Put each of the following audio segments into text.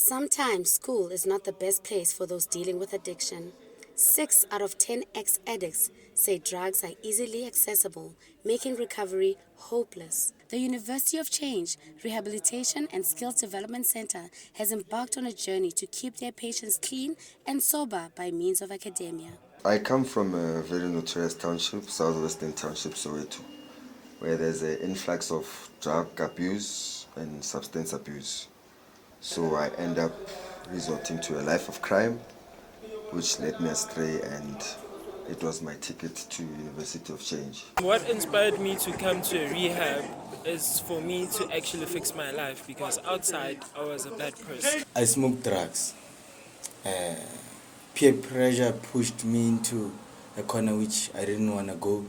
Sometimes school is not the best place for those dealing with addiction. 6 out of 10 ex-addicts say drugs are easily accessible, making recovery hopeless. The University of Change Rehabilitation and Skills Development Center has embarked on a journey to keep their patients clean and sober by means of academia. I come from a very notorious township, southwestern township, Soweto, where there's an influx of drug abuse and substance abuse. So I end up resorting to a life of crime, which led me astray, and it was my ticket to University of Change. What inspired me to come to a rehab is for me to actually fix my life, because outside I was a bad person. I smoked drugs. Peer pressure pushed me into a corner which I didn't want to go.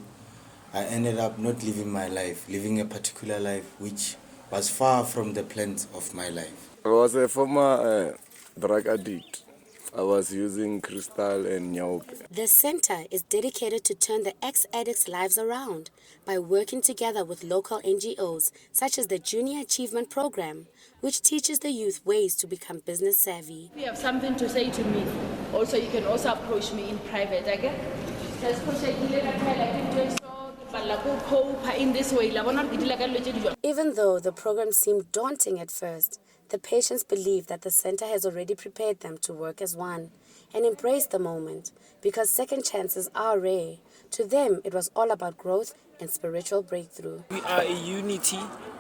I ended up not living my life, living a particular life which was far from the plans of my life. I was a former drug addict. I was using crystal and nyaope. The center is dedicated to turn the ex-addicts' lives around by working together with local NGOs such as the Junior Achievement Program, which teaches the youth ways to become business savvy. If you have something to say to me, also you can also approach me in private. Okay? In this way, even though the program seemed daunting at first, the patients believe that the center has already prepared them to work as one and embrace the moment, because second chances are rare. To them, it was all about growth and spiritual breakthrough. We are a unity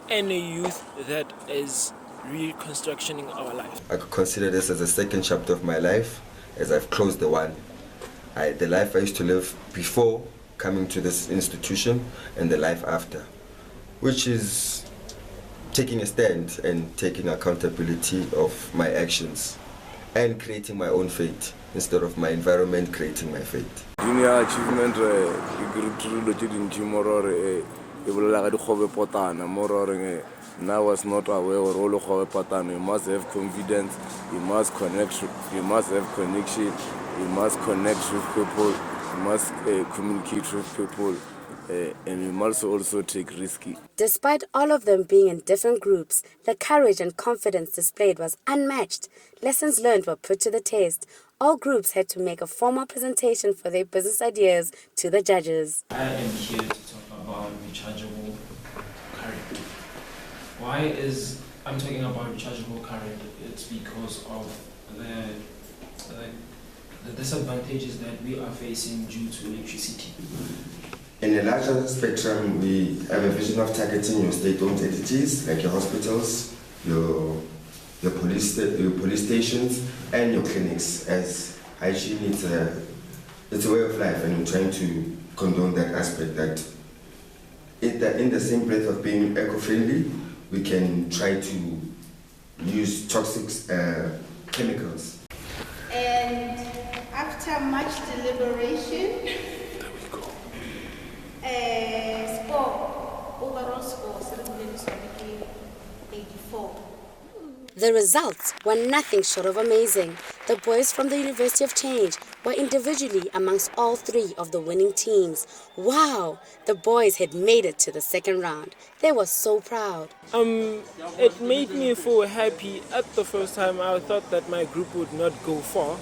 and a youth that is reconstructing our life. I could consider this as a second chapter of my life, as I've closed the one. The life I used to live before coming to this institution and the life after, which is taking a stand and taking accountability of my actions and creating my own fate instead of my environment creating my fate. Junior achievement I was not aware of all of pattern. You must have confidence, you must connect, you must have connection, you must connect with people, you must communicate with people, and you must also take risky. Despite all of them being in different groups, the courage and confidence displayed was unmatched. Lessons learned were put to the test. All groups had to make a formal presentation for their business ideas to the judges. I am here to talk about rechargeable current. Why is I'm talking about rechargeable current? It's because of the disadvantages that we are facing due to electricity. In a larger spectrum, we have a vision of targeting your state-owned entities, like your hospitals, your police stations, and your clinics, as hygiene it's a way of life, and we're trying to condone that aspect, that in the same breath of being eco-friendly, we can try to use toxic chemicals. And after much deliberation, overall score, 84. The results were nothing short of amazing. The boys from the University of Change were individually amongst all 3 of the winning teams. Wow! The boys had made it to the second round. They were so proud. It made me feel happy. At the first time, I thought that my group would not go far.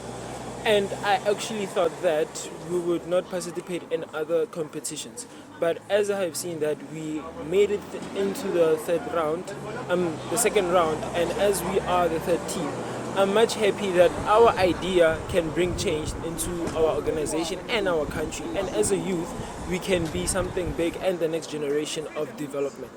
And I actually thought that we would not participate in other competitions. But as I have seen that we made it into the second round, and as we are the third team, I'm much happy that our idea can bring change into our organization and our country. And as a youth, we can be something big and the next generation of development.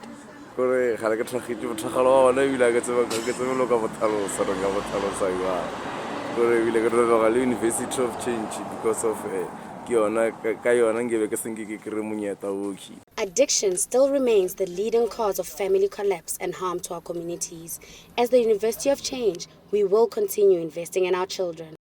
University of Change because of Addiction still remains the leading cause of family collapse and harm to our communities. As the University of Change, we will continue investing in our children.